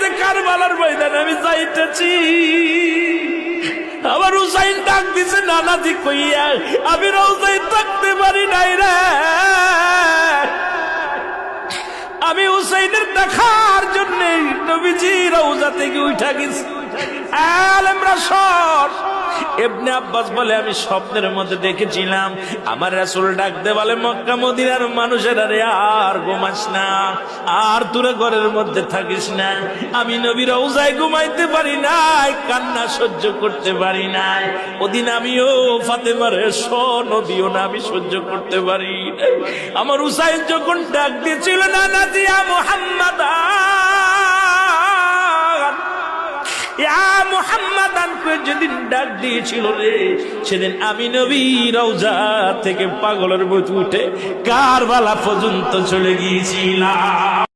গেছে কারবালার ময়দানে আমি যাইতেছি। আমার হুসাইন ডাক দিছে নানাজি কইয়া, আমি রওজায় থাকতে পারি নাই রে। আমি হুসাইনের দেখার জন্য নবীজি রওজা থেকে উঠা গেছি। আলেমরা সর ইবনে আব্বাস বলে আমি স্বপ্নের মধ্যে দেখেছিলাম আমার রাসূল ডাক দে বলে, মক্কা মদিনার মানুষেরা রে আর ঘুমাস না, আর তোরা ঘরের মধ্যে থাকিস না। আমি নবীর রওজায় ঘুমাইতে পারি নাই, কান্না সহ্য করতে পারি নাই। ওদিন আমিও ফাতেমার নদীও না আমি সহ্য করতে পারি। আমার হুসাইন যখন ডাক দিয়েছিল নানাজি ইয়া মুহাম্মাদ মুহাম্মাদান করে যেদিন ডাক দিয়েছিল রে, সেদিন আমি নবী রওজা থেকে পাগলের মতো উঠে কারবালা পর্যন্ত চলে গিয়েছিলাম।